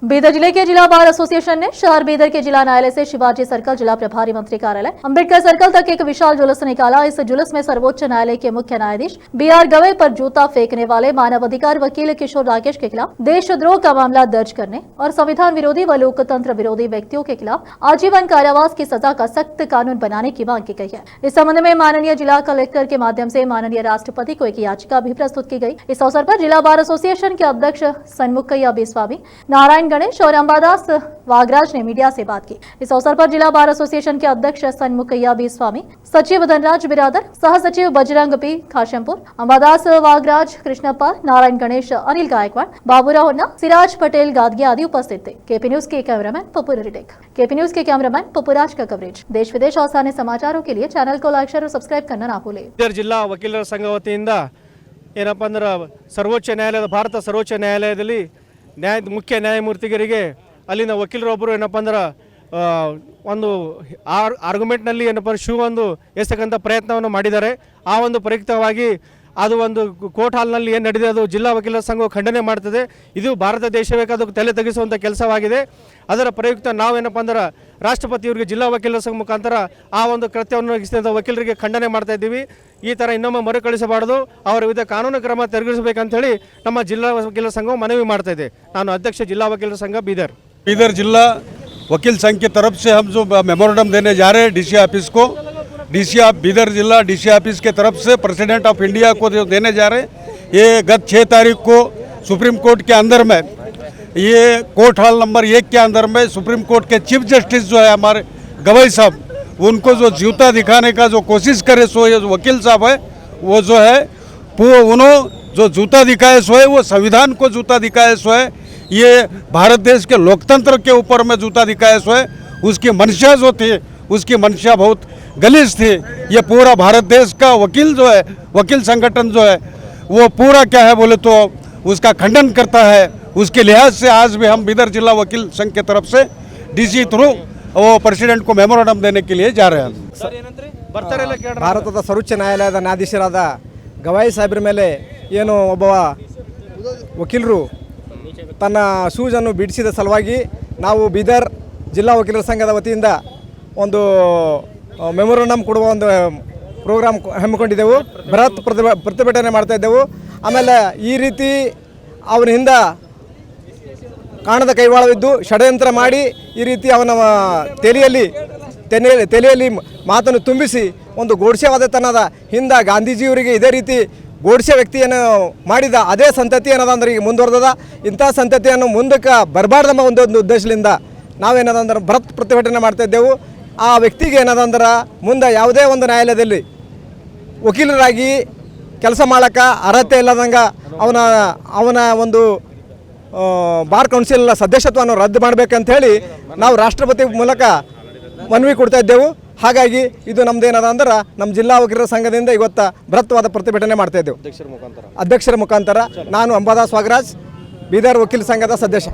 बीदर जिले के जिला बार एसोसिएशन ने शहर बीदर के जिला न्यायालय से शिवाजी सर्कल जिला प्रभारी मंत्री कार्यालय अंबेडकर सर्कल तक एक विशाल जुलूस निकाला। इस जुलूस में सर्वोच्च न्यायालय के मुख्य न्यायाधीश BR गवई पर जूता फेंकने वाले मानवाधिकार वकील किशोर राकेश के खिलाफ देशद्रोह का मामला दर्ज करने और संविधान विरोधी व लोकतंत्र विरोधी व्यक्तियों के खिलाफ आजीवन कारावास की सजा का सख्त कानून बनाने की मांग की गई है। इस संबंध में माननीय जिला कलेक्टर के माध्यम से माननीय राष्ट्रपति को एक याचिका भी प्रस्तुत की गई। इस अवसर पर जिला बार एसोसिएशन के अध्यक्ष सन्मुखैया बिस्वामी, नारायण गणेश और अंबादास वागराज ने मीडिया से बात की। इस अवसर पर जिला बार एसोसिएशन के अध्यक्ष सन्मुखैया बिस्वामी, सचिव धनराज बिरादर, सह सचिव बजरंग पी खाशमपुर, अंबादास वागराज, कृष्णप्पा, नारायण गणेश, अनिल गायकवाड़, बाबूराव होन्ना, सिराज पटेल गादगे आदि उपस्थित थे। केपी न्यूज के cameraman Pappu retake. KP news के कैमरामैन पप्पूराज का कवरेज। देश विदेश और स्थानीय समाचारों के लिए चैनल को लाइक, शेयर और सब्सक्राइब करना ना भूलें। जिला वकीलर संघ वतीಯಿಂದ ಏನಪ್ಪ ಅಂದ್ರೆ ಸರ್ವೋಚ್ಚ ನ್ಯಾಯಾಲಯದ ಭಾರತ ಸರ್ವೋಚ್ಚ ನ್ಯಾಯಾಲಯದಲ್ಲಿ ಮುಖ್ಯ ನ್ಯಾಯಮೂರ್ತಿಗಳಿಗೆ ಅಲ್ಲಿನ ವಕೀಲರೊಬ್ಬರು ಏನಪ್ಪ ಅಂದ್ರೆ ಒಂದು ಆರ್ಗ್ಯುಮೆಂಟ್ನಲ್ಲಿ ಏನಪ್ಪ ಶೂ ಒಂದು ಎಸಕಂತ ಪ್ರಯತ್ನವನ್ನು ಮಾಡಿದ್ದಾರೆ। ಆ ಒಂದು ಪ್ರಯುಕ್ತವಾಗಿ ಅದು ಒಂದು ಕೋರ್ಟ್ ಹಾಲ್ನಲ್ಲಿ ಏನು ನಡೆದಿದೆ ಅದು ಜಿಲ್ಲಾ ವಕೀಲರ ಸಂಘವು ಖಂಡನೆ ಮಾಡ್ತದೆ। ಇದು ಭಾರತ ದೇಶವೇ ಅದಕ್ಕೆ ತಲೆ ತಗ್ಗಿಸುವಂಥ ಕೆಲಸವಾಗಿದೆ। ಅದರ ಪ್ರಯುಕ್ತ ನಾವೇನಪ್ಪ ಅಂದ್ರೆ ರಾಷ್ಟ್ರಪತಿಯವರಿಗೆ ಜಿಲ್ಲಾ ವಕೀಲರ ಸಂಘ ಮುಖಾಂತರ ಆ ಒಂದು ಕೃತ್ಯವನ್ನು ನಡೆಸಿದ ವಕೀಲರಿಗೆ ಖಂಡನೆ ಮಾಡ್ತಾ ಇದ್ದೀವಿ। ಈ ಥರ ಇನ್ನೊಮ್ಮೆ ಮರುಕಳಿಸಬಾರ್ದು, ಅವರ ವಿರುದ್ಧ ಕಾನೂನು ಕ್ರಮ ತೆಗೆದುಕೊಳ್ಳಬೇಕಂತ ಹೇಳಿ ನಮ್ಮ ಜಿಲ್ಲಾ ವಕೀಲರ ಸಂಘವು ಮನವಿ ಮಾಡ್ತಾ ಇದೆ। ನಾನು ಅಧ್ಯಕ್ಷ जिला वकील संघ बीदर जिला वकील संघ की तरफ से हम जो मेमोरेंडम देने जा रहे हैं डीसी ऑफिस को, बीदर जिला डीसी ऑफिस के तरफ से प्रेसिडेंट ऑफ इंडिया को जो देने जा रहे हैं, ये गत 6 तारीख को सुप्रीम कोर्ट के अंदर में ये कोर्ट हॉल नंबर 1 के अंदर में सुप्रीम कोर्ट के चीफ जस्टिस जो है हमारे गवई साहब, उनको जो जूता दिखाने का जो कोशिश करे सो ये जो वकील साहब है वो जो है उन्होंने जो जूता दिखाए सो है वो संविधान को जूता दिखाए सो है, ये भारत देश के लोकतंत्र के ऊपर में जूता दिखाए सो है। उसकी मंशा जो थी उसकी मंशा बहुत गलीज थी। ये पूरा भारत देश का वकील जो है, वकील संगठन जो है वो पूरा क्या है बोले तो उसका खंडन करता है। उसके लिहाज से आज भी हम बीदर जिला वकील संघ के तरफ से डीसी थ्रू वो प्रेसिडेंट को मेमोरेंडम देने के लिए जा रहे हैं। ಭಾರತದ ಸರ್ವೋಚ್ಚ ನ್ಯಾಯಾಲಯದ ನ್ಯಾಯಾಧೀಶರಾದ ಗವಾಯಿ ಸಾಹೇಬ್ರ ಮೇಲೆ ಏನು ಒಬ್ಬ ವಕೀಲರು ತನ್ನ ಶೂಜನ್ನು ಬಿಡಿಸಿದ ಸಲುವಾಗಿ ನಾವು ಬೀದರ್ ಜಿಲ್ಲಾ ವಕೀಲರ ಸಂಘದ ವತಿಯಿಂದ ಒಂದು ಮೆಮೊರಂಡಮ್ ಕೊಡುವ ಒಂದು ಪ್ರೋಗ್ರಾಮ್ ಹಮ್ಮಿಕೊಂಡಿದ್ದೆವು। ಬೃಹತ್ ಪ್ರತಿಭಟನೆ ಮಾಡ್ತಾ ಇದ್ದೆವು। ಆಮೇಲೆ ಈ ರೀತಿ ಅವನ ಹಿಂದೆ ಕಾಣದ ಕೈವಾಳವಿದ್ದು ಷಡ್ಯಂತ್ರ ಮಾಡಿ ಈ ರೀತಿ ಅವನ ತಲೆಯಲ್ಲಿ ಮಾತನ್ನು ತುಂಬಿಸಿ ಒಂದು ಗೋಡ್ಸೆವಾದತನದ ಹಿಂದೆ ಗಾಂಧೀಜಿಯವರಿಗೆ ಇದೇ ರೀತಿ ಗೋಡ್ಸೆ ವ್ಯಕ್ತಿಯನ್ನು ಮಾಡಿದ ಅದೇ ಸಂತತಿ ಏನದಂದ್ರೆ ಈಗ ಮುಂದುವರೆದ ಇಂಥ ಸಂತತಿಯನ್ನು ಮುಂದಕ್ಕೆ ಬರಬಾರ್ದಮ್ಮ ಒಂದು ಉದ್ದೇಶದಿಂದ ನಾವೇನದಂದ್ರೆ ಬೃಹತ್ ಪ್ರತಿಭಟನೆ ಮಾಡ್ತಾ ಇದ್ದೆವು। ಆ ವ್ಯಕ್ತಿಗೆ ಏನದಂದ್ರೆ ಮುಂದೆ ಯಾವುದೇ ಒಂದು ನ್ಯಾಯಾಲಯದಲ್ಲಿ ವಕೀಲರಾಗಿ ಕೆಲಸ ಮಾಡೋಕ್ಕೆ ಅರ್ಹತೆ ಇಲ್ಲದಂಗೆ ಅವನ ಒಂದು ಬಾರ್ ಕೌನ್ಸಿಲ್ ಸದಸ್ಯತ್ವವನ್ನು ರದ್ದು ಮಾಡಬೇಕಂತೇಳಿ ನಾವು ರಾಷ್ಟ್ರಪತಿ ಮೂಲಕ ಮನವಿ ಕೊಡ್ತಾ ಇದ್ದೆವು। ಹಾಗಾಗಿ ಇದು ನಮ್ದೇನದ ಅಂದ್ರೆ ನಮ್ಮ ಜಿಲ್ಲಾ ವಕೀಲರ ಸಂಘದಿಂದ ಇವತ್ತು ಬೃಹತ್ವಾದ ಪ್ರತಿಭಟನೆ ಮಾಡ್ತಾ ಇದ್ದೆವು ಅಧ್ಯಕ್ಷರ ಮುಖಾಂತರ। ನಾನು ಅಂಬಾದಾಸ್ ವಾಗರಾಜ್, ಬೀದರ್ ವಕೀಲ ಸಂಘದ ಸದಸ್ಯ।